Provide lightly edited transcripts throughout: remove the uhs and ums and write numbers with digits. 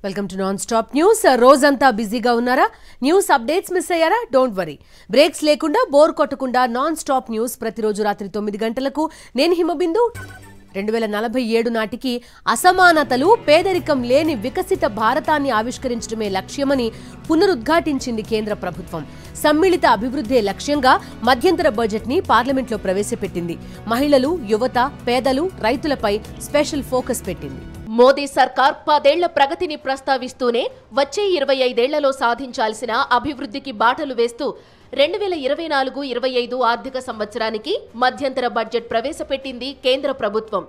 Welcome to non stop news. రోజంతా బిజీగా ఉన్నారా? న్యూస్ అప్డేట్స్ మిస్ అయ్యారా? డోంట్ వరీ, బ్రేక్స్ లేకుండా బోర్ కొట్టకుండా నాన్ స్టాప్ న్యూస్ ప్రతిరోజు రాత్రి 9 గంటలకు నేను హిమబిందు. 2047 నాటికి అసమానతలు, పేదరికం లేని వికసిత భారతాన్ని ఆవిష్కరించడమే లక్ష్యమని పునరుద్ఘాటించింది కేంద్ర ప్రభుత్వం. సమ్మిళిత అభివృద్ధే లక్ష్యంగా మధ్యంతర బడ్జెట్ ని పార్లమెంట్లో ప్రవేశపెట్టింది. మహిళలు, యువత, పేదలు, రైతులపై స్పెషల్ ఫోకస్ పెట్టింది. మోదీ సర్కార్ 10 ఏళ్ల ప్రగతిని ప్రస్తావిస్తూనే వచ్చే 25 ఏళ్లలో సాధించాల్సిన అభివృద్ధికి బాటలు వేస్తూ 2024-25 ఆర్థిక సంవత్సరానికి మధ్యంతర బడ్జెట్ ప్రవేశపెట్టింది కేంద్ర ప్రభుత్వం.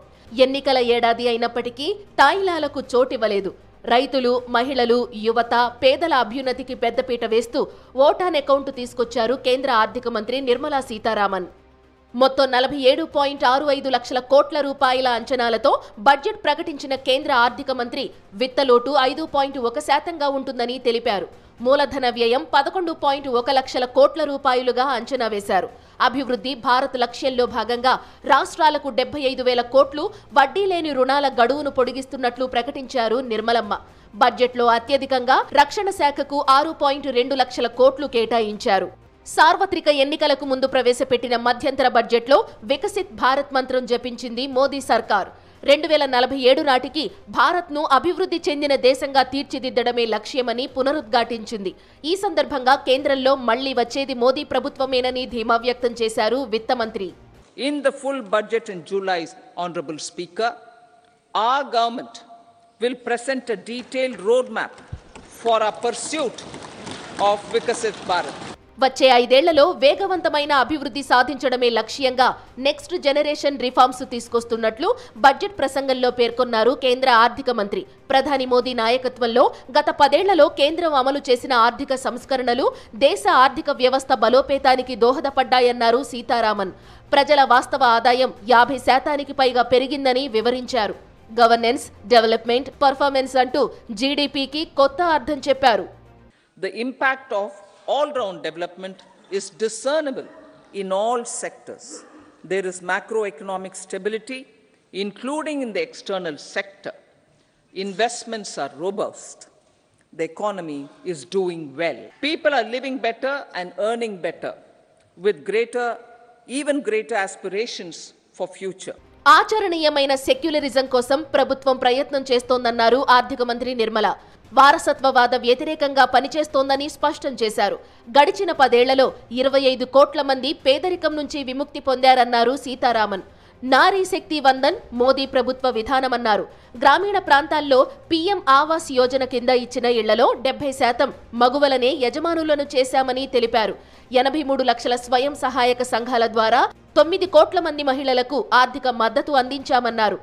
ఎన్నికల ఏడాది అయినప్పటికీ తాయిలాలకు చోటివ్వలేదు. రైతులు, మహిళలు, యువత, పేదల అభ్యున్నతికి పెద్దపీట వేస్తూ ఓట్ ఆన్ అకౌంట్ తీసుకొచ్చారు కేంద్ర ఆర్థిక మంత్రి నిర్మలా సీతారామన్. మొత్తం 47.65 లక్షల కోట్ల రూపాయల అంచనాలతో బడ్జెట్ ప్రకటించిన కేంద్ర ఆర్థిక మంత్రి విత్తలోటు 5.1% ఉంటుందని తెలిపారు. మూలధన వ్యయం 11.1 లక్షల కోట్ల రూపాయలుగా అంచనా వేశారు. అభివృద్ధి భారత్ లక్ష్యంలో భాగంగా రాష్ట్రాలకు 75,000 కోట్లు వడ్డీ లేని రుణాల గడువును పొడిగిస్తున్నట్లు ప్రకటించారు నిర్మలమ్మ. బడ్జెట్లో అత్యధికంగా రక్షణ శాఖకు 6.2 లక్షల కోట్లు కేటాయించారు. సార్వత్రిక ఎన్నికలకు ముందు ప్రవేశపెట్టిన మధ్యంతర బడ్జెట్లో వికసిత్ భారత్ మంత్రం జపించింది మోదీ సర్కార్. 2047 నాటికి భారత్ను అభివృద్ధి చెందిన దేశంగా తీర్చిదిద్దడమే లక్ష్యమని పునరుద్ఘాటించింది. ఈ సందర్భంగా కేంద్రంలో మళ్లీ వచ్చేది మోదీ ప్రభుత్వమేనని ధీమా వ్యక్తం చేశారు విత్త మంత్రి. In the full budget in July, Honorable Speaker, our government will present a detailed roadmap for our pursuit of Viksit Bharat. వచ్చే 5 ఏళ్లలో వేగవంతమైన అభివృద్ధి సాధించడమే లక్ష్యంగా నెక్స్ట్ జనరేషన్ రిఫార్మ్స్ తీసుకొస్తున్నట్లు బడ్జెట్ ప్రసంగంలో పేర్కొన్నారు కేంద్ర ఆర్థిక మంత్రి. ప్రధాని మోదీ నాయకత్వంలో గత 10 ఏళ్లలో కేంద్రం అమలు చేసిన ఆర్థిక సంస్కరణలు దేశ ఆర్థిక వ్యవస్థ బలోపేతానికి దోహదపడ్డాయన్నారు సీతారామన్. ప్రజల వాస్తవ ఆదాయం 50% పైగా పెరిగిందని వివరించారు. గవర్నెన్స్, డెవలప్మెంట్, పర్ఫార్మెన్స్ అంటూ జీడీపీకి కొత్త అర్థం చెప్పారు. The impact of all-round development is discernible in all sectors. There is macroeconomic stability, including in the external sector. Investments are robust. The economy is doing well. People are living better and earning better, with even greater aspirations for future. ఆచరణీయమైన secularism కోసం ప్రభుత్వం ప్రయత్నం చేస్తోందన్నారు ఆర్థిక మంత్రి నిర్మల. వారసత్వవాద వ్యతిరేకంగా పనిచేస్తోందని స్పష్టం చేశారు. గడిచిన 10 ఏళ్లలో 25 కోట్ల మంది పేదరికం నుంచి విముక్తి పొందారన్నారు సీతారామన్. నారీ శక్తి వందన్ మోదీ ప్రభుత్వ విధానమన్నారు. గ్రామీణ ప్రాంతాల్లో పీఎం ఆవాస్ యోజన కింద ఇచ్చిన ఇళ్లలో 70% మగువలనే యజమానులను చేశామని తెలిపారు. 83 లక్షల స్వయం సహాయక సంఘాల ద్వారా 9 కోట్ల మంది మహిళలకు ఆర్థిక మద్దతు అందించామన్నారు.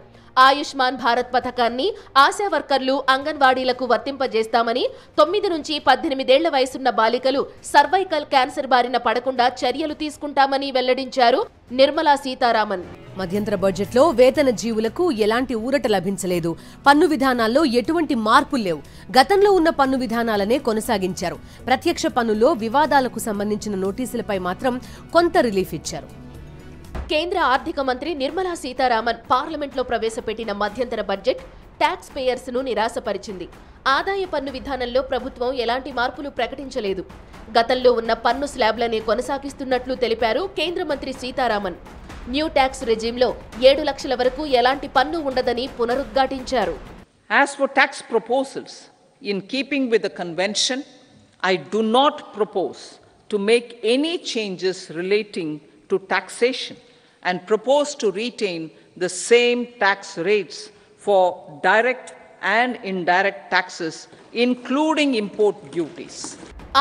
ఆయుష్మాన్ భారత్ పథకాన్ని ఆశా వర్కర్లు, అంగన్వాడీలకు వర్తింపజేస్తామని, 9 నుంచి 18 ఏళ్ల వయసున్న బాలికలు సర్వైకల్ క్యాన్సర్ బారిన పడకుండా చర్యలు తీసుకుంటామని వెల్లడించారు నిర్మలా సీతారామన్. మధ్యంతర బడ్జెట్లో వేతన జీవులకు ఎలాంటి ఊరట లభించలేదు. పన్ను విధానాల్లో ఎటువంటి మార్పులు లేవు. గతంలో ఉన్న పన్ను విధానాలనే కొనసాగించారు. ప్రత్యక్ష పన్నుల్లో వివాదాలకు సంబంధించిన నోటీసులపై మాత్రం కొంత రిలీఫ్ ఇచ్చారు. కేంద్ర ఆర్థిక మంత్రి నిర్మలా సీతారామన్ పార్లమెంట్లో ప్రవేశపెట్టిన మధ్యంతర బడ్జెట్ ట్యాక్స్ పేయర్స్ ను నిరాశపరిచింది. ఆదాయ పన్ను విధానంలో ప్రభుత్వం ఎలాంటి మార్పులు ప్రకటించలేదు. గతంలో ఉన్న పన్ను స్లాబ్లనే కొనసాగిస్తున్నట్లు తెలిపారు కేంద్ర మంత్రి సీతారామన్. న్యూ ట్యాక్స్ రెజీమ్లో 7 లక్షల వరకు ఎలాంటి పన్ను ఉండదని పునరుద్ఘాటించారు. As for tax proposals, in keeping with the convention, I do not propose to make any changes relating to taxation and propose to retain the same tax rates for direct and indirect taxes, including import duties.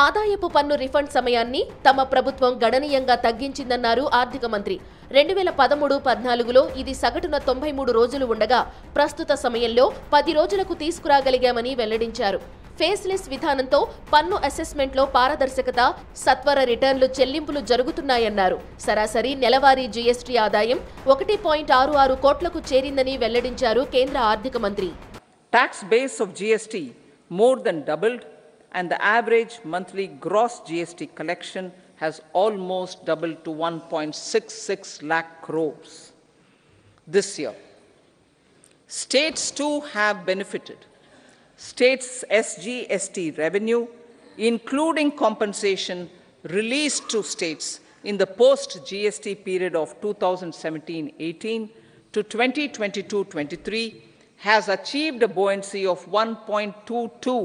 ఆదాయపు పన్ను refund సమయాన్ని తమ ప్రభుత్వం గణనీయంగా తగ్గించిందన్నారు ఆర్థిక మంత్రి. 2013-14లో ఇది సగటున 93 రోజులు ఉండగా ప్రస్తుత సమయంలో 10 రోజులకు తీసుకురాగలిగామని వెల్లడించారు. ఫేస్లెస్ విధానంతో పన్ను అసెస్మెంట్లో పారదర్శకత, సత్వర రిటర్న్లు చెల్లింపులు జరుగుతున్నాయన్నారు. సరాసరి నెలవారీ జీఎస్టీ ఆదాయం 1.66 కోట్లకు చేరిందని వెల్లడించారు కేంద్ర ఆర్థిక మంత్రి. Tax base of GST more than doubled, and the average monthly gross GST collection has almost doubled to 1.66 lakh crores this year. States too have benefited states SGST revenue, including compensation released to states in the post-GST period of 2017-18 to 2022-23, has achieved a buoyancy of 1.22.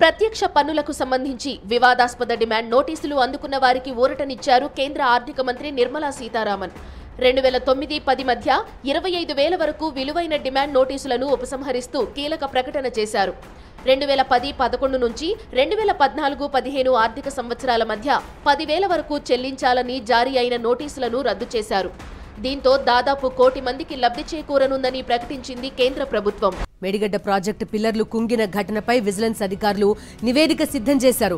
ప్రత్యక్ష పన్నులకు సంబంధించి వివాదాస్పద demand నోటీసులు అందుకున్న వారికి ఊరటనిచ్చారు కేంద్ర ఆర్థిక మంత్రి నిర్మలా సీతారామన్. 2009-10 మధ్య 25,000 వరకు విలువైన డిమాండ్ నోటీసులను ఉపసంహరిస్తూ కీలక ప్రకటన చేశారు. 2010-11 నుంచి 2014-15 ఆర్థిక సంవత్సరాల మధ్య 10,000 వరకు చెల్లించాలని జారీ అయిన నోటీసులను రద్దు చేశారు. దీంతో దాదాపు 1 కోటి మందికి లబ్ధి చేకూరనుందని ప్రకటించింది కేంద్ర ప్రభుత్వం. మేడిగడ్డ ప్రాజెక్టు పిల్లర్లు కుంగిన ఘటనపై విజిలెన్స్ అధికారులు నివేదిక సిద్ధం చేశారు.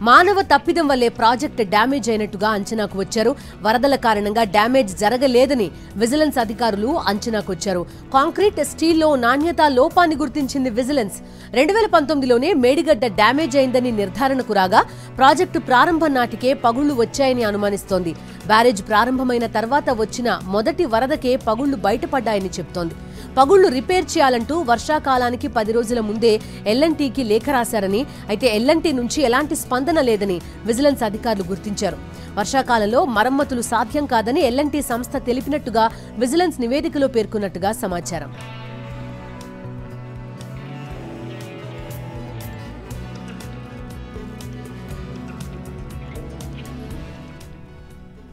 మానవ తప్పిదం వల్లే ప్రాజెక్టు డ్యామేజ్ అయినట్టుగా అంచనాకు వచ్చారు. వరదల కారణంగా డ్యామేజ్ జరగలేదని విజిలెన్స్ అధికారులు అంచనాకు వచ్చారు. కాంక్రీట్, స్టీల్లో నాణ్యతా లోపాన్ని గుర్తించింది విజిలెన్స్. 2019లోనే మేడిగడ్డ డ్యామేజ్ అయిందని నిర్ధారణకు రాగా ప్రాజెక్టు ప్రారంభం నాటికే పగుళ్లు వచ్చాయని అనుమానిస్తోంది. బ్యారేజ్ ప్రారంభమైన తర్వాత వచ్చిన మొదటి వరదకే పగుళ్లు బయటపడ్డాయని చెబుతోంది. పగుళ్లు రిపేర్ చేయాలంటూ వర్షాకాలానికి 10 రోజుల ముందే ఎల్ఎన్టీకి లేఖ రాశారని, అయితే ఎల్ఎన్టీ నుంచి ఎలాంటి స్పందన లేదని విజిలెన్స్ అధికారులు గుర్తించారు. వర్షాకాలంలో మరమ్మతులు సాధ్యం కాదని ఎల్ఎన్టీ సంస్థ తెలిపినట్టుగా విజిలెన్స్ నివేదికలో పేర్కొన్నట్టుగా సమాచారం.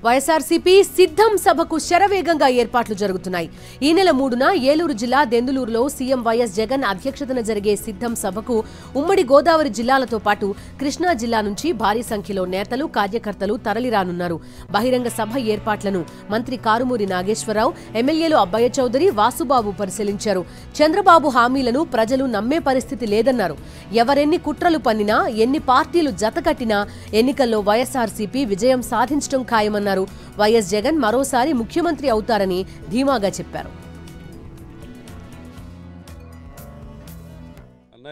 వైఎస్ఆర్సీపీ సిద్ధం సభకు శరవేగంగా ఏర్పాట్లు జరుగుతున్నాయి. ఈ నెల 3న ఏలూరు జిల్లా దెందులూరులో సీఎం వైఎస్ జగన్ అధ్యక్షతన జరిగే సిద్ధం సభకు ఉమ్మడి గోదావరి జిల్లాలతో పాటు కృష్ణా జిల్లా నుంచి భారీ సంఖ్యలో నేతలు, కార్యకర్తలు తరలిరానున్నారు. బహిరంగ సభ ఏర్పాట్లను మంత్రి కారుమూరి నాగేశ్వరరావు, ఎమ్మెల్యేలు అబ్బయ్య చౌదరి, వాసుబాబు పరిశీలించారు. చంద్రబాబు హామీలను ప్రజలు నమ్మే పరిస్థితి లేదన్నారు. ఎవరెన్ని కుట్రలు పన్నినా, ఎన్ని పార్టీలు జతకట్టినా ఎన్నికల్లో వైఎస్ఆర్సీపీ విజయం సాధించడం ఖాయమన్నారు. వైఎస్ జగన్ మరోసారి ముఖ్యమంత్రి అవుతారని ధీమాగా చెప్పారు.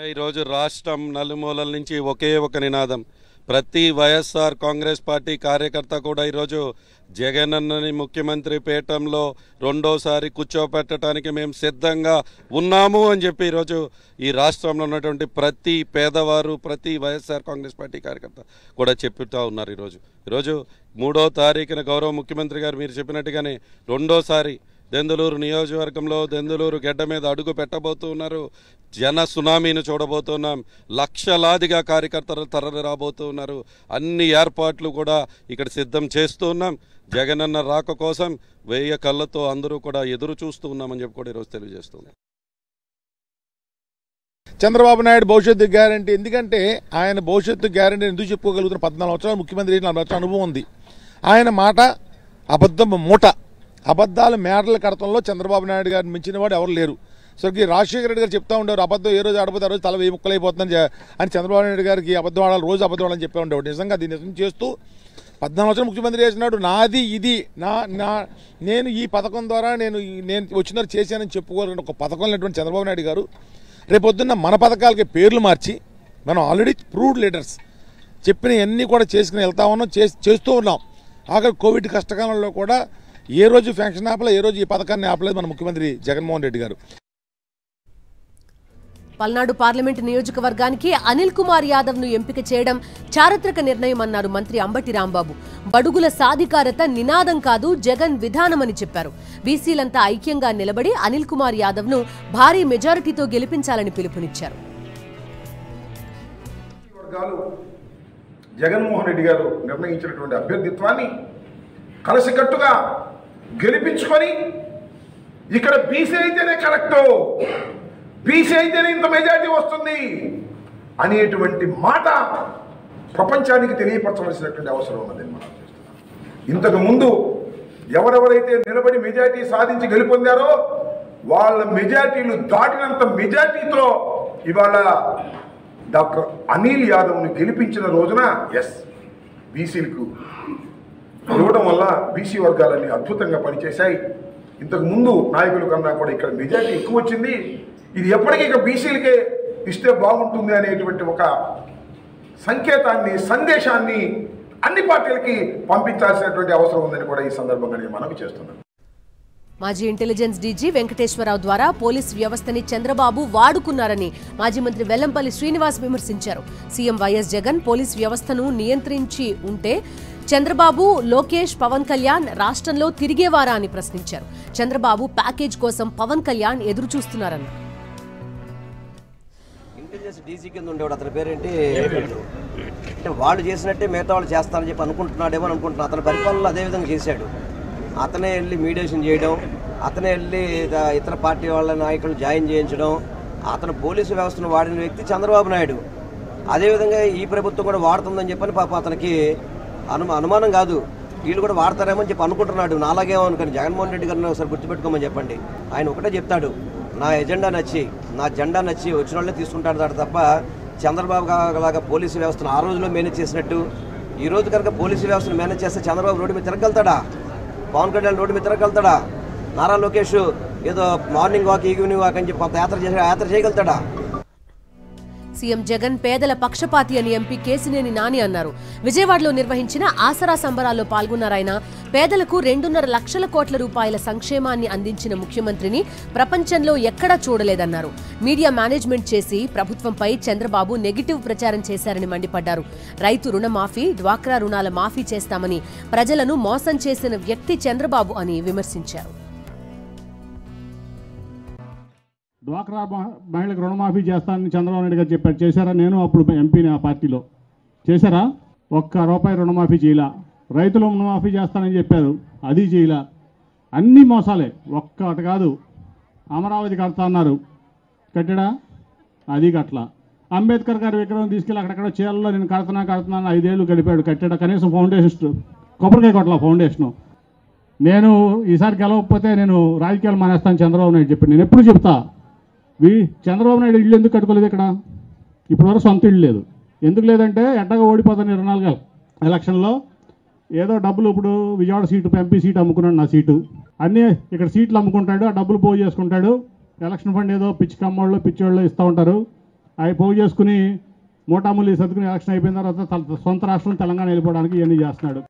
ఈరోజు రాష్ట్రం నలుమూలల నుంచి ఒకే ఒక నినాదం. ప్రతి వైఎస్ఆర్ కాంగ్రెస్ పార్టీ కార్యకర్త కూడా ఈరోజు జగనన్నని ముఖ్యమంత్రి పీఠంలో రెండోసారి కూర్చోపెట్టడానికి మేము సిద్ధంగా ఉన్నాము అని చెప్పి ఈరోజు ఈ రాష్ట్రంలో ఉన్నటువంటి ప్రతి పేదవారు, ప్రతి వైఎస్ఆర్ కాంగ్రెస్ పార్టీ కార్యకర్త కూడా చెప్తూ ఉన్నారు. ఈరోజు 3వ తారీఖున గౌరవ ముఖ్యమంత్రి గారు మీరు చెప్పినట్టుగానే రెండోసారి దెందులూరు నియోజకవర్గంలో దెందులూరు గడ్డ మీద అడుగు పెట్టబోతూ ఉన్నారు. జన సునామీని చూడబోతున్నాం. లక్షలాదిగా కార్యకర్తలు తరలి రాబోతూ ఉన్నారు. అన్ని ఏర్పాట్లు కూడా ఇక్కడ సిద్ధం చేస్తూ ఉన్నాం. జగనన్న రాక కోసం 1000 కళ్ళతో అందరూ కూడా ఎదురు చూస్తూ ఉన్నామని చెప్పి కూడా ఈరోజు తెలియజేస్తున్నాం. చంద్రబాబు నాయుడు భవిష్యత్తు గ్యారంటీ, ఎందుకంటే ఆయన భవిష్యత్తు గ్యారంటీ ఎందుకు చెప్పుకోగలుగుతున్న 14 సంవత్సరాలు ముఖ్యమంత్రి 40 సంవత్సరాల అనుభవం ఉంది. ఆయన మాట అబద్ధం మూట, అబద్ధాలు మేడల కడతంలో చంద్రబాబు నాయుడు గారిని మించిన వాడు ఎవరు లేరు. స్వర్గీయ రాజశేఖర రెడ్డి గారు చెప్తా ఉండేవారు, అబద్ధం ఏ రోజు ఆడపోతే ఆ రోజు తల 1000 ముక్కలైపోతుందని అని. చంద్రబాబు నాయుడు గారికి అబద్ధం ఆడాలి, రోజు అబద్ధం ఆడాలని చెప్పి ఉండేవాడు. నిజంగా దీన్ని నిజం చేస్తూ 14 సంవత్సరాలు ముఖ్యమంత్రి చేసినాడు. నాది ఇది నేను ఈ పథకం ద్వారా నేను వచ్చినారు చేశానని చెప్పుకోవాలని ఒక పథకం లేనటువంటి చంద్రబాబు నాయుడు గారు రేపొద్దున్న మన పథకాలకి పేర్లు మార్చి, మనం ఆల్రెడీ ప్రూవ్డ్ లీడర్స్ చెప్పినవన్నీ కూడా చేసుకుని వెళ్తా ఉన్నాం, చేస్తూ ఉన్నాం. ఆఖరి కోవిడ్ కష్టకాలంలో కూడా ఏ రోజు ఫ్యాంక్షన్ ఆపలేదు, ఏ రోజు ఈ పథకాన్ని ఆపలేదు మన ముఖ్యమంత్రి జగన్మోహన్ రెడ్డి గారు. పల్నాడు పార్లమెంటు నియోజకవర్గానికి అనిల్ కుమార్ యాదవ్ ను ఎంపిక చేయడం చారిత్రక నిర్ణయం అన్నారు మంత్రి అంబటి రాంబాబు. బడుగుల సాధికారత నినాదం కాదు, జగన్ విధానమని చెప్పారు. బీసీలంతా ఐక్యంగా నిలబడి అనిల్ కుమార్ యాదవ్ ను భారీ మెజారిటీతో గెలిపించాలని పిలుపునిచ్చారు. జగన్మోహన్ రెడ్డి గారు నిర్ణయించినటువంటి అభ్యర్థిత్వాన్ని కలిసికట్టుగా గెలిపించుకొని ఇక్కడ బీసీ అయితేనే కరెక్ట్, బీసీ అయితేనే ఇంత మెజారిటీ వస్తుంది అనేటువంటి మాట ప్రపంచానికి తెలియపరచవలసినటువంటి అవసరం ఉన్నదని మనం చేస్తున్నాం. ఇంతకు ముందు ఎవరెవరైతే నిలబడి మెజారిటీ సాధించి గెలుపొందారో వాళ్ళ మెజారిటీలు దాటినంత మెజారిటీతో ఇవాళ డాక్టర్ అనిల్ యాదవ్ని గెలిపించిన రోజున బీసీలకు ఇవ్వడం వల్ల బీసీ వర్గాలన్నీ అద్భుతంగా పనిచేశాయి. ఇంతకు ముందు నాయకుల కన్నా కూడా ఇక్కడ మెజారిటీ ఎక్కువ వచ్చింది. ఇది ఎప్పటికీ ఇక బీసీలకే ఇస్తే బాగుంటుంది అనేటువంటి ఒక సంకేతాన్ని, సందేశాన్ని అన్ని పార్టీలకి పంపించాల్సినటువంటి అవసరం ఉందని కూడా ఈ సందర్భంగా నేను మనవి చేస్తున్నాను. మాజీ ఇంటెలిజెన్స్ డీజీ వెంకటేశ్వరరావు ద్వారా పోలీస్ వ్యవస్థని చంద్రబాబు వాడుకున్నారని మాజీ మంత్రి వెల్లంపల్లి శ్రీనివాస్ విమర్శించారు. సీఎం వైఎస్ జగన్ పోలీస్ వ్యవస్థను నియంత్రించి ఉంటే చంద్రబాబు, లోకేష్, పవన్ కళ్యాణ్ రాష్ట్రంలో తిరిగేవారా అని ప్రశ్నించారు. చంద్రబాబు ప్యాకేజ్ కోసం పవన్ కళ్యాణ్ ఎదురు చూస్తున్నారన్నారు. ఇంటెలిజెన్స్ డీజీ కింద ఉండేవాడు, అతని పేరేంటి, అంటే వాళ్ళు చేసినట్టే మిగతా వాళ్ళు చేస్తారని చెప్పి అనుకుంటున్నాడేమో అనుకుంటున్నాను. అతని పరిపాలనలో అదేవిధంగా చేశాడు. అతనే వెళ్ళి మీడియేషన్ చేయడం, అతనే వెళ్ళి ఇతర పార్టీ వాళ్ళ నాయకులు జాయిన్ చేయించడం, అతను పోలీసు వ్యవస్థను వాడిన వ్యక్తి చంద్రబాబు నాయుడు. అదేవిధంగా ఈ ప్రభుత్వం కూడా వాడుతుందని చెప్పని పాప అతనికి అనుమానం కాదు, వీళ్ళు కూడా వాడతారేమో అని చెప్పి అనుకుంటున్నాడు. నాలాగేమో అనుకోని జగన్మోహన్ రెడ్డి గారిని ఒకసారి గుర్తుపెట్టుకోమని చెప్పండి. ఆయన ఒకటే చెప్తాడు, నా ఎజెండా నచ్చి, నా జెండా నచ్చి వచ్చిన వాళ్ళే తీసుకుంటాడు తప్ప చంద్రబాబు లాగా పోలీసు వ్యవస్థను ఆ రోజులో మేనేజ్ చేసినట్టు ఈ రోజు కనుక పోలీసు వ్యవస్థను మేనేజ్ చేస్తే చంద్రబాబు రోడ్డు మీద తిరగలుగుతాడా? పవన్ కళ్యాణ్ రోడ్డు మీద తిరగలుగుతాడా? నారా లోకేష్ ఏదో మార్నింగ్ వాక్, ఈవినింగ్ వాక్ అని చెప్పి కొంత యాత్ర చేయగలుగుతాడా? సీఎం జగన్ పేదల పక్షపాతి అని ఎంపీ కేసినేని నాని అన్నారు. విజయవాడలో నిర్వహించిన ఆసరా సంబరాల్లో పాల్గొన్నారాయన. పేదలకు 2.5 లక్షల కోట్ల రూపాయల సంక్షేమాన్ని అందించిన ముఖ్యమంత్రిని ప్రపంచంలో ఎక్కడా చూడలేదన్నారు. మీడియా మేనేజ్మెంట్ చేసి ప్రభుత్వంపై చంద్రబాబు నెగిటివ్ ప్రచారం చేశారని మండిపడ్డారు. రైతు రుణమాఫీ, డ్వాక్రా రుణాల మాఫీ చేస్తామని ప్రజలను మోసం చేసిన వ్యక్తి చంద్రబాబు అని విమర్శించారు. డ్వాక్రా మహిళలకు రుణమాఫీ చేస్తానని చంద్రబాబు నాయుడు గారు చెప్పారు. చేశారా? నేను అప్పుడు ఎంపీని ఆ పార్టీలో. చేశారా? ₹1 రుణమాఫీ చేయలా. రైతులు రుణమాఫీ చేస్తానని చెప్పారు, అది చేయలా. అన్నీ మోసాలే, ఒక్కటి కాదు. అమరావతి కడతా అన్నారు, కట్టడా? అది కట్టలా. అంబేద్కర్ గారి విగ్రహం తీసుకెళ్ళి అక్కడక్కడ చీరల్లో నేను కడుతున్నాను 5 ఏళ్ళు గడిపాడు, కట్టడా? కనీసం ఫౌండేషన్ కొబ్బరికాయ కొట్టలా ఫౌండేషను. నేను ఈసారి గెలవకపోతే నేను రాజకీయాలు మానేస్తాను చంద్రబాబు నాయుడు చెప్పాడు. నేను ఎప్పుడు చెప్తా, చంద్రబాబు నాయుడు ఇల్లు ఎందుకు కట్టుకోలేదు ఇక్కడ? ఇప్పటివరకు సొంత ఇల్లు లేదు. ఎందుకు లేదంటే ఎట్టగా ఓడిపోతాను 24 ఎలక్షన్లో. ఏదో డబ్బులు, ఇప్పుడు విజయవాడ సీటు ఎంపీ సీటు అమ్ముకున్నాడు, నా సీటు. అన్నీ ఇక్కడ సీట్లు అమ్ముకుంటాడు, ఆ డబ్బులు పోగు చేసుకుంటాడు. ఎలక్షన్ ఫండ్ ఏదో పిచ్చి కమ్మోళ్ళు పిచ్చోళ్ళు ఇస్తూ ఉంటారు. అవి పోగు చేసుకుని మూటాములు సర్దుకుని ఎలక్షన్ అయిపోయిన తర్వాత సొంత రాష్ట్రం తెలంగాణ వెళ్ళిపోవడానికి ఇవన్నీ చేస్తున్నాడు.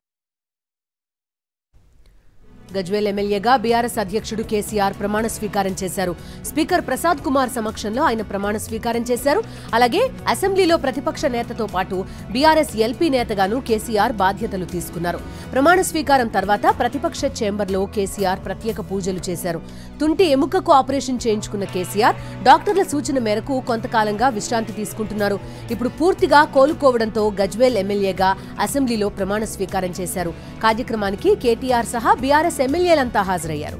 గజ్వేల్ ఎమ్మెల్యేగా బీఆర్ఎస్ అధ్యక్షుడు కేసీఆర్ ప్రమాణ స్వీకారం చేశారు. స్పీకర్ ప్రసాద్ కుమార్ సమక్షంలో ఆయన ప్రమాణ స్వీకారం చేశారు. అలాగే అసెంబ్లీలో ప్రతిపక్ష నేతతో పాటు బీఆర్ఎస్ ఎల్పీ నేతగాను కేసీఆర్ బాధ్యతలు తీసుకున్నారు. ప్రమాణ స్వీకారం తర్వాత ప్రతిపక్ష చేంబర్లో కేసీఆర్ ప్రత్యేక పూజలు చేశారు. తుంటి ఎముకకు ఆపరేషన్ చేయించుకున్న కేసీఆర్ డాక్టర్ల సూచన మేరకు కొంతకాలంగా విశ్రాంతి తీసుకుంటున్నారు. ఇప్పుడు పూర్తిగా కోలుకోవడంతో గజ్వేల్ ఎమ్మెల్యేగా అసెంబ్లీలో ప్రమాణ స్వీకారం చేశారు. కార్యక్రమానికి కేటీఆర్ సహా బీఆర్ఎస్ ఎమ్మెల్యేలంతా హాజరయ్యారు.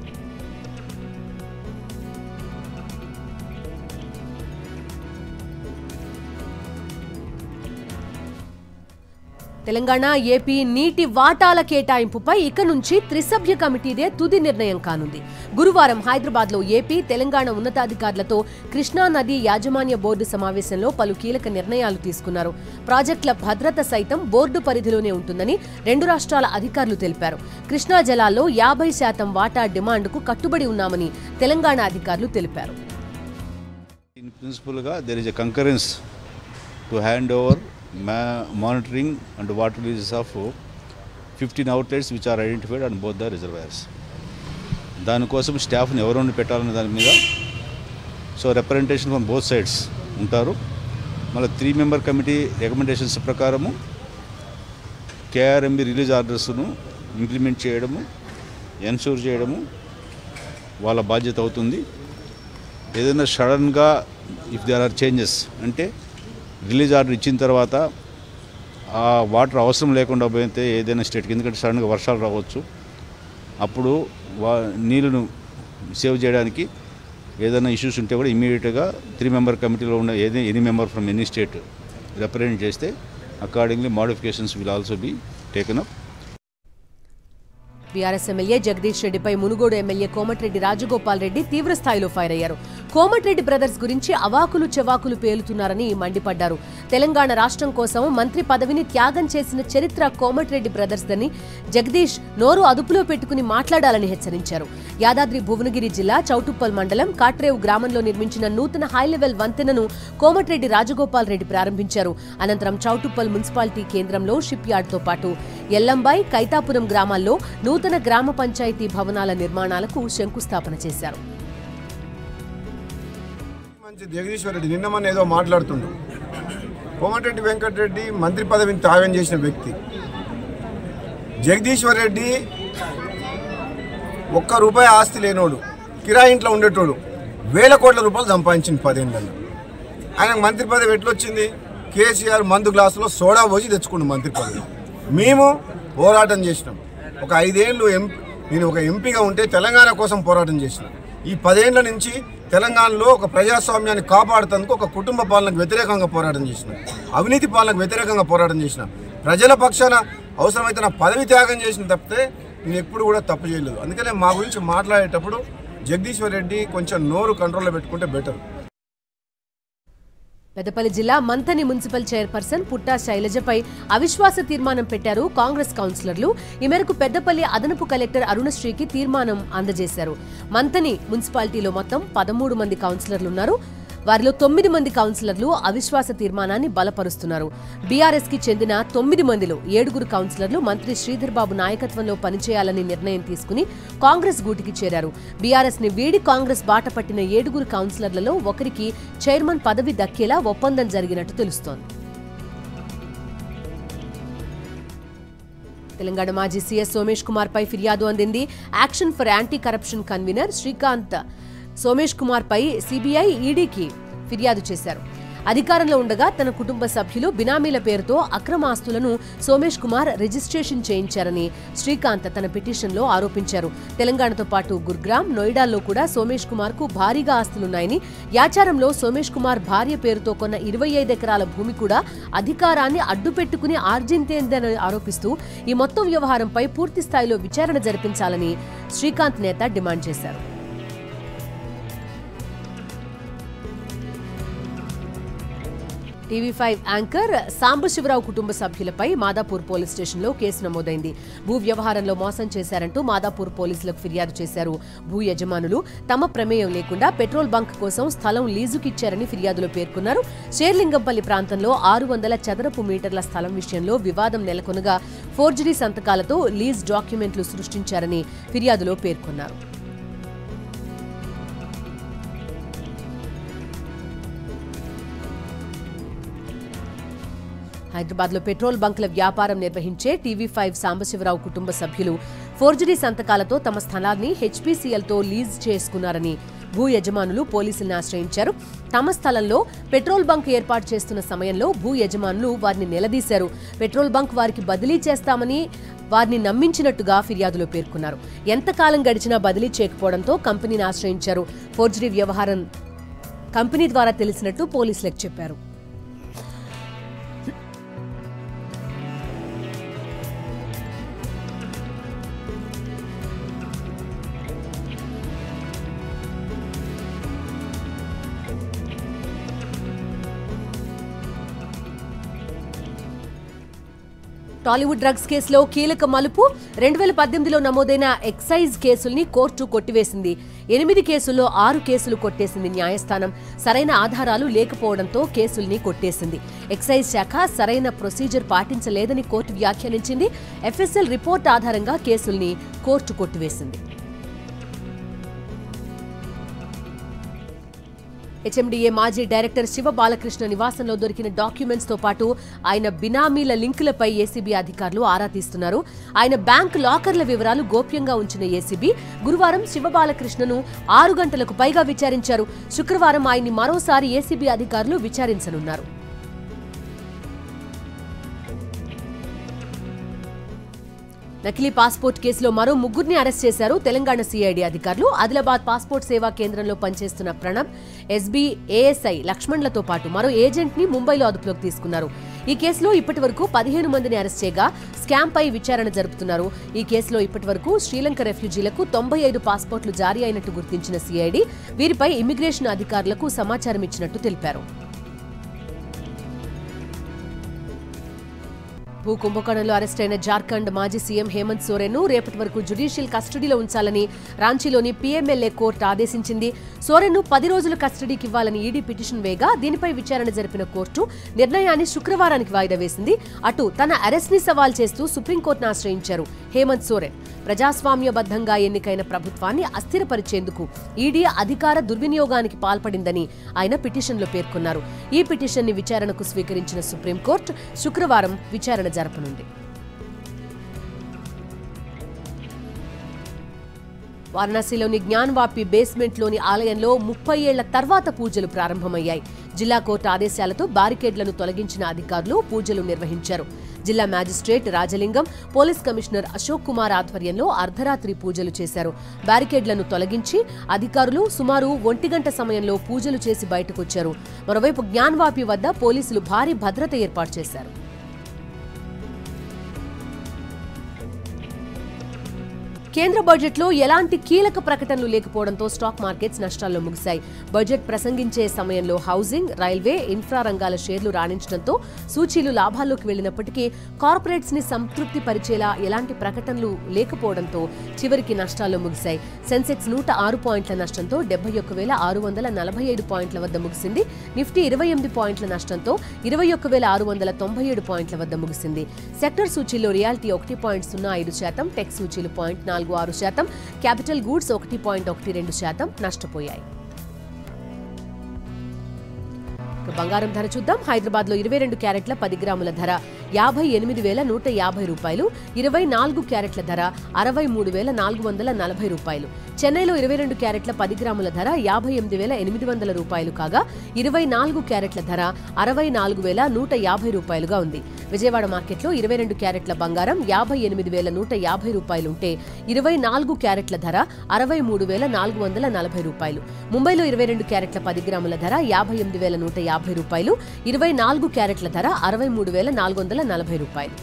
తెలంగాణ, ఏపీ నీటి వాటాల కేటాయింపుపై ఇక నుంచి త్రిసభ్య కమిటీదే తుది నిర్ణయం కానుంది. గురువారం హైదరాబాద్లో ఏపీ, తెలంగాణ ఉన్నతాధికారులతో కృష్ణా నదీ యాజమాన్య బోర్డు సమావేశంలో పలు కీలక నిర్ణయాలు తీసుకున్నారు. ప్రాజెక్టుల భద్రత సైతం బోర్డు పరిధిలోనే ఉంటుందని 2 రాష్ట్రాల అధికారులు తెలిపారు. కృష్ణా జలాల్లో 50% వాటా డిమాండ్కు కట్టుబడి ఉన్నామని తెలంగాణ అధికారులు తెలిపారు. Monitoring and water releases of 15 outlets which are identified on both the reservoirs. దానికోసం స్టాఫ్ని ఎవరైనా పెట్టాలనే దాని మీద రిప్రజెంటేషన్ ఫ్రమ్ బోత్ సైడ్స్ ఉంటారు. మళ్ళీ 3 మెంబర్ కమిటీ రికమెండేషన్స్ ప్రకారము కేఆర్ఎంబి రిలీజ్ ఆర్డర్స్ను ఇంప్లిమెంట్ చేయడము, ఎన్షూర్ చేయడము వాళ్ళ బాధ్యత అవుతుంది. ఏదైనా సడన్గా ఇఫ్ దేర్ ఆర్ చేంజెస్ అంటే రిలీజ్ ఆర్డర్ ఇచ్చిన తర్వాత ఆ వాటర్ అవసరం లేకుండా పోతే ఏదైనా స్టేట్కి, ఎందుకంటే సడన్గా వర్షాలు రావచ్చు, అప్పుడు నీళ్ళను సేవ్ చేయడానికి ఏదైనా ఇష్యూస్ ఉంటే కూడా ఇమీడియట్గా 3 మెంబర్ కమిటీలో ఉన్న any member from any state represent చేస్తే accordingly modifications will also be taken up. BRS MLA Jagadish రెడ్డిపై మునుగోడు ఎమ్మెల్యే కోమటిరెడ్డి రాజగోపాల్ రెడ్డి తీవ్రస్థాయిలో ఫైర్ అయ్యారు. కోమటిరెడ్డి బ్రదర్స్ గురించి అవాకులు చెవాకులు పేలుతున్నారని మండిపడ్డారు. తెలంగాణ రాష్ట్రం కోసం మంత్రి పదవిని త్యాగం చేసిన చరిత్ర కోమటిరెడ్డి బ్రదర్స్ దని జగదీష్ నోరు అదుపులో పెట్టుకుని మాట్లాడాలని హెచ్చరించారు. యాదాద్రి భువనగిరి జిల్లా చౌటుప్పల్ మండలం కాట్రేవు గ్రామంలో నిర్మించిన నూతన హైలెవెల్ వంతెనను కోమటిరెడ్డి రాజగోపాల్ రెడ్డి ప్రారంభించారు. అనంతరం చౌటుప్పల్ మున్సిపాలిటీ కేంద్రంలో షిప్ యార్డ్తో పాటు ఎల్లంబై, కైతాపురం గ్రామాల్లో నూతన గ్రామ పంచాయతీ భవనాల నిర్మాణాలకు శంకుస్థాపన చేశారు. జగదీశ్వర్ రెడ్డి నిన్న మన ఏదో మాట్లాడుతుండు. కోమటిరెడ్డి వెంకటరెడ్డి మంత్రి పదవిని త్యాగం చేసిన వ్యక్తి. జగదీశ్వర్ రెడ్డి ₹1 ఆస్తి లేనోడు, కిరాయి ఇంట్లో ఉండేటోడు, వేల కోట్ల రూపాయలు సంపాదించింది 10 ఏళ్ళలో. ఆయనకు మంత్రి పదవి ఎట్లొచ్చింది? కేసీఆర్ మందు గ్లాసులో సోడా పోసి తెచ్చుకుండు మంత్రి పదవి. మేము పోరాటం చేసినాం. ఒక 5 ఏళ్ళు నేను ఒక ఎంపీగా ఉంటే తెలంగాణ కోసం పోరాటం చేసిన. ఈ 10 ఏళ్ల నుంచి తెలంగాణలో ఒక ప్రజాస్వామ్యాన్ని కాపాడుతందుకు ఒక కుటుంబ పాలనకు వ్యతిరేకంగా పోరాటం చేసిన, అవినీతి పాలనకు వ్యతిరేకంగా పోరాటం చేసిన, ప్రజల పక్షాన అవసరమైతే నా పదవి త్యాగం చేసిన తప్పితే నేను ఎప్పుడు కూడా తప్పు చేయలేదు. అందుకనే మా గురించి మాట్లాడేటప్పుడు జగదీశ్వర్ రెడ్డి కొంచెం నోరు కంట్రోల్లో పెట్టుకుంటే బెటర్. పెద్దపల్లి జిల్లా మంథని మున్సిపల్ చైర్పర్సన్ పుట్టా శైలజపై అవిశ్వాస తీర్మానం పెట్టారు కాంగ్రెస్ కౌన్సిలర్లు. ఈ మేరకు పెద్దపల్లి అదనపు కలెక్టర్ అరుణశ్రీకి తీర్మానం అందజేశారు. మంథని మున్సిపాలిటీలో మొత్తం 13 మంది కౌన్సిలర్లున్నారు. వారిలో 9 మంది కౌన్సిలర్లు అవిశ్వాస తీర్మానాన్ని బలపరుస్తున్నారు. బీఆర్ఎస్ కి చెందిన 9 మందిలో 7 కౌన్సిలర్లు మంత్రి శ్రీధర్ బాబు నాయకత్వంలో పనిచేయాలని నిర్ణయం తీసుకుని కాంగ్రెస్ గూటికి చేరారు. బీఆర్ఎస్ ని వీడి కాంగ్రెస్ బాట పట్టిన 7 కౌన్సిలర్లలో ఒకరికి చైర్మన్ పదవి దక్కేలా ఒప్పందం జరిగినట్టు తెలుస్తోంది. తెలంగాణ మాజీ సీఎస్ సోమేష్ కుమార్ పై ఫిర్యాదు అందింది. Action for anti corruption convener Srikanth Somesh Kumar పై సిబిఐ, ఈడీకి ఫిర్యాదు చేశారు. అధికారంలో ఉండగా తన కుటుంబ సభ్యులు బినామీల పేరుతో అక్రమ ఆస్తులను సోమేష్ కుమార్ రిజిస్ట్రేషన్ చేయించారని శ్రీకాంత్ తన పిటిషన్లో ఆరోపించారు. తెలంగాణతో పాటు గుర్గాం, నోయిడాల్లో కూడా సోమేష్ కుమార్ కు భారీగా ఆస్తులున్నాయని, యాచారంలో సోమేష్ కుమార్ భార్య పేరుతో కొన్న 25 ఎకరాల భూమి కూడా అధికారాన్ని అడ్డుపెట్టుకుని ఆర్జించేందని ఆరోపిస్తూ ఈ మొత్తం వ్యవహారంపై పూర్తి స్థాయిలో విచారణ జరిపించాలని శ్రీకాంత్ నేత డిమాండ్ చేశారు. టీవీ5 యాంకర్ సాంబశివరావు కుటుంబ సభ్యులపై మాదాపూర్ పోలీస్ స్టేషన్లో కేసు నమోదైంది. భూ వ్యవహారంలో మోసం చేశారంటూ మాదాపూర్ పోలీసులకు ఫిర్యాదు చేశారు. భూ యజమానులు తమ ప్రమేయం లేకుండా పెట్రోల్ బంక్ కోసం స్థలం లీజుకిచ్చారని ఫిర్యాదులో పేర్కొన్నారు. షేర్లింగంపల్లి ప్రాంతంలో 600 చదరపు మీటర్ల స్థలం విషయంలో వివాదం నెలకొనగా ఫోర్జరీ సంతకాలతో లీజ్ డాక్యుమెంట్లు సృష్టించారని ఫిర్యాదులో పేర్కొన్నారు. హైదరాబాద్లో పెట్రోల్ బంకుల వ్యాపారం నిర్వహించే టీవీ5 సాంబశివరావు కుటుంబ సభ్యులు ఫోర్జరీ సంతకాలతో తమ స్థలాన్ని హెచ్పీసీఎల్తో లీజ్ చేసుకున్నారని భూ యజమానులు పోలీసులను ఆశ్రయించారు. తమ స్థలంలో పెట్రోల్ బంక్ ఏర్పాటు చేస్తున్న సమయంలో భూ యజమానులు వారిని నిలదీశారు. పెట్రోల్ బంక్ వారికి బదిలీ చేస్తామని వారిని నమ్మించినట్టుగా ఫిర్యాదులో పేర్కొన్నారు. ఎంతకాలం గడిచినా బదిలీ చేయకపోవడంతో కంపెనీని ఆశ్రయించారు. ఫోర్జరీ వ్యవహారం కంపెనీ ద్వారా తెలిసినట్టు పోలీసులకు చెప్పారు. టాలీవుడ్ డ్రగ్స్ కేసులో కీలక మలుపు. 2018లో నమోదైన ఎక్సైజ్ కేసుల్ని కోర్టు కొట్టివేసింది. 8 కేసుల్లో 6 కేసులు కొట్టేసింది న్యాయస్థానం. సరైన ఆధారాలు లేకపోవడంతో కేసుల్ని కొట్టేసింది. ఎక్సైజ్ శాఖ సరైన ప్రొసీజర్ పాటించలేదని కోర్టు వ్యాఖ్యానించింది. ఎఫ్ఎస్ఎల్ రిపోర్ట్ ఆధారంగా కేసుల్ని కోర్టు కొట్టివేసింది. హెచ్ఎండిఏ మాజీ డైరెక్టర్ శివ బాలకృష్ణ నివాసంలో దొరికిన డాక్యుమెంట్స్ తో పాటు ఆయన బినామీల లింకులపై ఏసీబీ అధికారులు ఆరా తీస్తున్నారు. ఆయన బ్యాంక్ లాకర్ల వివరాలు గోప్యంగా ఉంచిన ఏసీబీ గురువారం శివ బాలకృష్ణను 6 గంటలకు పైగా విచారించారు. శుక్రవారం ఆయన్ని మరోసారి ఏసీబీ అధికారులు విచారించనున్నారు. నకిలీ పాస్పోర్ట్ కేసులో మరో 3 అరెస్ట్ చేశారు తెలంగాణ సిఐడి అధికారులు. ఆదిలాబాద్ పాస్పోర్ట్ సేవా కేంద్రంలో పనిచేస్తున్న ప్రణబ్, ఎస్బీ, ఏఎస్ఐ లక్ష్మణ్లతో పాటు మరో ఏజెంట్ ని ముంబైలో అదుపులోకి తీసుకున్నారు. ఈ కేసులో ఇప్పటివరకు 15 మందిని అరెస్ట్ చేయగా స్కామ్ పై విచారణ జరుపుతున్నారు. ఈ కేసులో ఇప్పటివరకు శ్రీలంక రెఫ్యూజీలకు 95 పాస్పోర్ట్లు జారీ అయినట్టు గుర్తించిన సిఐడి వీరిపై ఇమ్మిగ్రేషన్ అధికారులకు సమాచారం ఇచ్చినట్టు తెలిపారు. భూ కుంభకోణంలో అరెస్టైన జార్ఖండ్ మాజీ సీఎం హేమంత్ సోరెన్ ను రేపటి వరకు జ్యుడిషియల్ కస్టడీలో ఉంచాలని రాంచీలోని పీఎంఎల్ఏ కోర్టు ఆదేశించింది. సోరెన్ ను 10 రోజుల కస్టడీకి ఇవ్వాలని ఈడీ పిటిషన్ వేగా దీనిపై విచారణ జరిపిన కోర్టు నిర్ణయాన్ని శుక్రవారానికి వాయిదా వేసింది. అటు తన అరెస్ట్ ని సవాల్ చేస్తూ సుప్రీంకోర్టును ఆశ్రయించారు హేమంత్ సోరెన్. ప్రజాస్వామ్యబద్ధంగా ఎన్నికైన ప్రభుత్వాన్ని అస్థిరపరిచేందుకు ఈడీ అధికార దుర్వినియోగానికి పాల్పడిందని ఆయన పిటిషన్లో పేర్కొన్నారు. ఈ పిటిషన్ ని విచారణకు స్వీకరించిన సుప్రీంకోర్టు శుక్రవారం విచారణ జరపనుంది. వారణాసిలోని జ్ఞాన్వాపి బేస్మెంట్లోని ఆలయంలో 30 ఏళ్ల తర్వాత పూజలు ప్రారంభమయ్యాయి. జిల్లా కోర్టు ఆదేశాలతో బారికేడ్లను తొలగించిన అధికారులు పూజలు నిర్వహించారు. జిల్లా magistrate Rajalingam, police commissioner Ashok Kumar ఆధ్వర్యంలో అర్ధరాత్రి పూజలు చేశారు. బారికేడ్లను తొలగించి అధికారులు సుమారు 1 గంట సమయంలో పూజలు చేసి బయటకొచ్చారు. మరోవైపు జ్ఞాన్వాపి వద్ద పోలీసులు భారీ భద్రత ఏర్పాటు చేశారు. కేంద్ర బడ్జెట్లో ఎలాంటి కీలక ప్రకటనలు లేకపోవడంతో స్టాక్ మార్కెట్స్ నష్టాల్లో ముగిశాయి. బడ్జెట్ ప్రసంగించే సమయంలో హౌసింగ్, రైల్వే, ఇన్ఫ్రా రంగాల షేర్లు రాణించడంతో సూచీలు లాభాల్లోకి వెళ్లినప్పటికీ కార్పొరేట్స్ ని సంతృప్తి పరిచేలా ఎలాంటి ప్రకటనలు లేకపోవడంతో చివరికి నష్టాల్లో ముగిశాయి. సెన్సెక్స్ 106 పాయింట్ల నష్టంతో 71,645 పాయింట్ల వద్ద ముగిసింది. నిఫ్టీ 28 పాయింట్ల నష్టంతో 21,697 పాయింట్ల వద్ద ముగిసింది. సెక్టర్ సూచీల్లో రియాలిటీ 1.05%, టెక్ సూచీలు 0.46%, క్యాపిటల్ గూడ్స్ 1.12% నష్టపోయాయి. బంగారం ధర చూద్దాం. హైదరాబాద్ లో 22 క్యారెట్ల 10 గ్రాముల ధర 58,150 రూపాయలు, 24 క్యారెట్ల ధర 63,440 రూపాయలు. చెన్నైలో 22 క్యారెట్ల 10 గ్రాముల ధర 58,800 రూపాయలు కాగా 24 క్యారెట్ల ధర 64,150 రూపాయలుగా ఉంది. విజయవాడ మార్కెట్లో 22 క్యారెట్ల బంగారం 58,150 రూపాయలుంటే 24 క్యారెట్ల ధర 63,440 రూపాయలు. ముంబైలో 22 క్యారెట్ల 10 గ్రాముల ధర 58,150 రూపాయలు, 24 క్యారెట్ల ధర 63,440 రూపాయలు.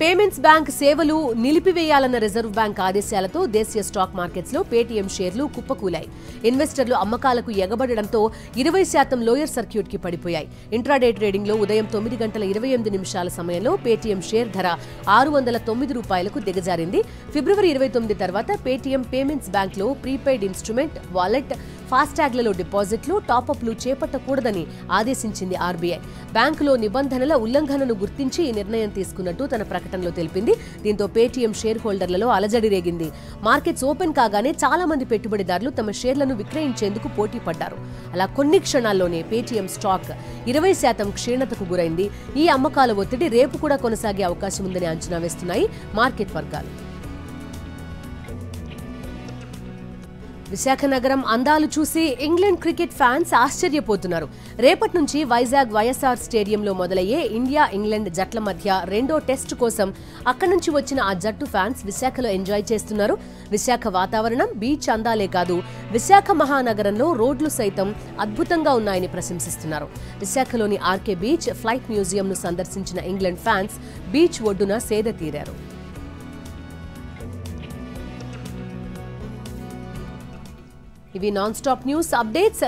పేమెంట్స్ బ్యాంక్ సేవలు నిలిపివేయాలన్న రిజర్వ్ బ్యాంక్ ఆదేశాలతో దేశీయ స్టాక్ మార్కెట్స్ లో పేటీఎం షేర్లు కుప్పకూలాయి. ఇన్వెస్టర్లు అమ్మకాలకు ఎగబడడంతో 20% లోయర్ సర్క్యూట్ కి పడిపోయాయి. ఇంట్రాడే ట్రేడింగ్ లో ఉదయం 9 గంటల 28 నిమిషాల సమయంలో పేటీఎం షేర్ ధర 609 రూపాయలకు దిగజారింది. ఫిబ్రవరి 29 తర్వాత పేటీఎం పేమెంట్స్ బ్యాంక్ లో ప్రీపెయిడ్ ఇన్స్ట్రుమెంట్, వాలెట్, ఫాస్టాగ్లలో డిపాజిట్లు, టాపప్లు చేపట్టకూడదని ఆదేశించింది ఆర్బీఐ. బ్యాంకులో నిబంధనల ఉల్లంఘనను గుర్తించి ఈ నిర్ణయం తీసుకున్నట్టు తన ప్రకటనలో తెలిపింది. దీంతో పేటీఎం షేర్ హోల్డర్లలో అలజడి రేగింది. మార్కెట్స్ ఓపెన్ కాగానే చాలా మంది పెట్టుబడిదారులు తమ షేర్లను విక్రయించేందుకు పోటీ పడ్డారు. అలా కొన్ని క్షణాల్లోనే పేటీఎం స్టాక్ 20% క్షీణతకు గురైంది. ఈ అమ్మకాల ఒత్తిడి రేపు కూడా కొనసాగే అవకాశం ఉందని అంచనా వేస్తున్నాయి మార్కెట్ వర్గాలు. విశాఖ నగరం అందాలు చూసి ఇంగ్లాండ్ క్రికెట్ ఫ్యాన్స్ ఆశ్చర్యపోతున్నారు. రేపటి నుంచి వైజాగ్ వైఎస్ఆర్ స్టేడియంలో మొదలయ్యే ఇండియా ఇంగ్లాండ్ జట్ల మధ్య రెండో టెస్టు కోసం అక్కడి నుంచి వచ్చిన ఆ జట్టు ఫ్యాన్స్ విశాఖలో ఎంజాయ్ చేస్తున్నారు. విశాఖ వాతావరణం, బీచ్ అందాలే కాదు, విశాఖ మహానగరంలో రోడ్లు సైతం అద్భుతంగా ఉన్నాయని ప్రశంసిస్తున్నారు. విశాఖలోని ఆర్కే బీచ్, ఫ్లైట్ మ్యూజియంను సందర్శించిన ఇంగ్లాండ్ ఫ్యాన్స్ బీచ్ ఒడ్డున సేద తీరారు. ఇవి నాన్ స్టాప్ న్యూస్ అప్డేట్స్.